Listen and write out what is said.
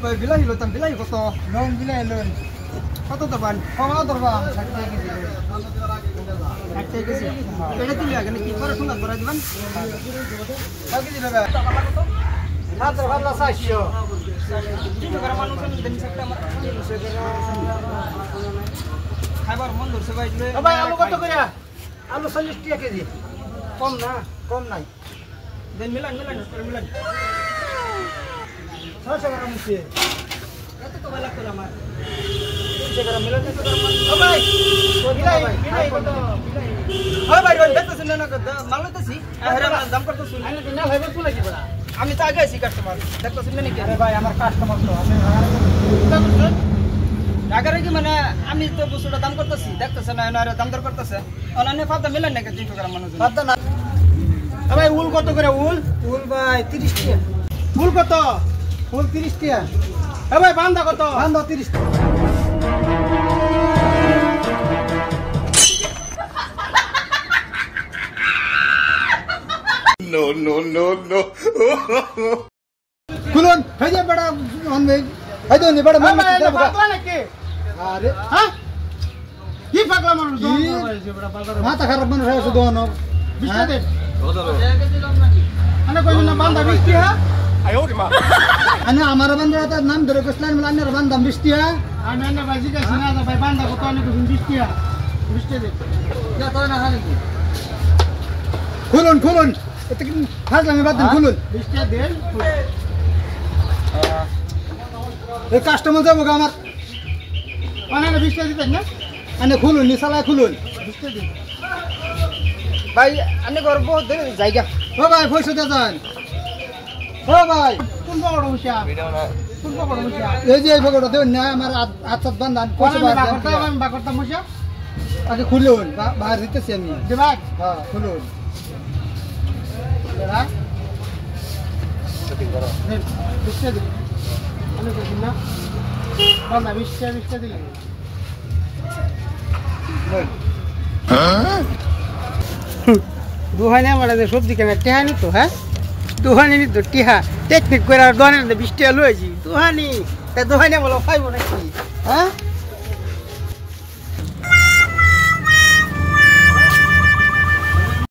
Kau bilang hilang, tapi bilang kau loan দিলে loan kau tu terbang. কমাও ধরবা 60 টাকা KG Ada kesi. Kau tu lihat kan? Kita orang sunat berat kan? কয় KG নেবে মাত্র ভাবলা 400 Itu karena manusia dan sektor manusia খাবার মন ধরছে ভাই ও ভাই আলু কত করে আলু 40 টাকা কেজি কম না কম নাই দেন মিলান 600 গ্রাম নিচে কত তো ভালো লাগতো আমার 300 গ্রাম মিলান কত গ্রাম ও ভাই বিলাই কত হয় ভাই দেখতেছেন না মাল লইতেছি আরে দাম করতেছি আমি তো না ভাইবা চলে কি বড়া আমি তো আগে আছি কাস্টমার দেখতেছেন না নাকি আরে ভাই আমার কাস্টমার তো আমি আগে কি মানে আমি তো বস্তুটা দাম করতেছি দেখতেছেন না আরে দাম দর করতেছে অনলাইনে ফাদা মিলান নাকি 300 গ্রাম মানুষ ফাদা না ভাই উল কত করে উল ফুল ভাই 30 টাকা ফুল কত ফুল 30 টাকা ভাই বান্দা কত বান্দা 30 টাকা No. খুলুন এই যে বড় অনবে এই তো নি বড় মান পাগলা নাকি আরে হ্যাঁ কি পাগলা মানুষ দোন হইছে বড় বাজারে মাথা খারাপ মানুষ হইছে দোন 20 টাকা আনে কই না বান্দা 20 টাকা আনে আমার বান্দাটা নাম ধরে কইছলেন মানে আনের বান্দা 20 টাকা আমি আনে বাজি কাছি না ভাই বান্দা কত আনে কইছেন 20 টাকা 20 টাকা যা তো না হানি খুলুন এটা কি ফাজলামি বাদ দেন খুলুন 20 টাকা দেন এই কাস্টমার যাবো আমার অনেক 20 টাকা দিতেন না আনে খুলুন নিসালায় খুলুন 20 টাকা দিন ভাই আমি ঘর বহুত জায়গা ও ভাই পয়সা দিয়ে যান ও ভাই কোন বড় বসা কোন বড় বসা এই যে এই বড়টা দেন না আমার হাত বাঁধান কত বাকরটা বসা আগে খুলুন বাহির দিতেছি আমি দেবাক হ্যাঁ খুলুন বেড়া নেন 20 টাকা দিন আমি কইছি না বাবা 20 টাকা দিলেন দুহানে আমাদের সবজি কেনা টেহানি তো হ্যাঁ দুহানি তো টিহা টেকনিক করে দোকানে 20 টাকা লইছি দুহানি তা দুহানি বলো খাইবো নাকি হ্যাঁ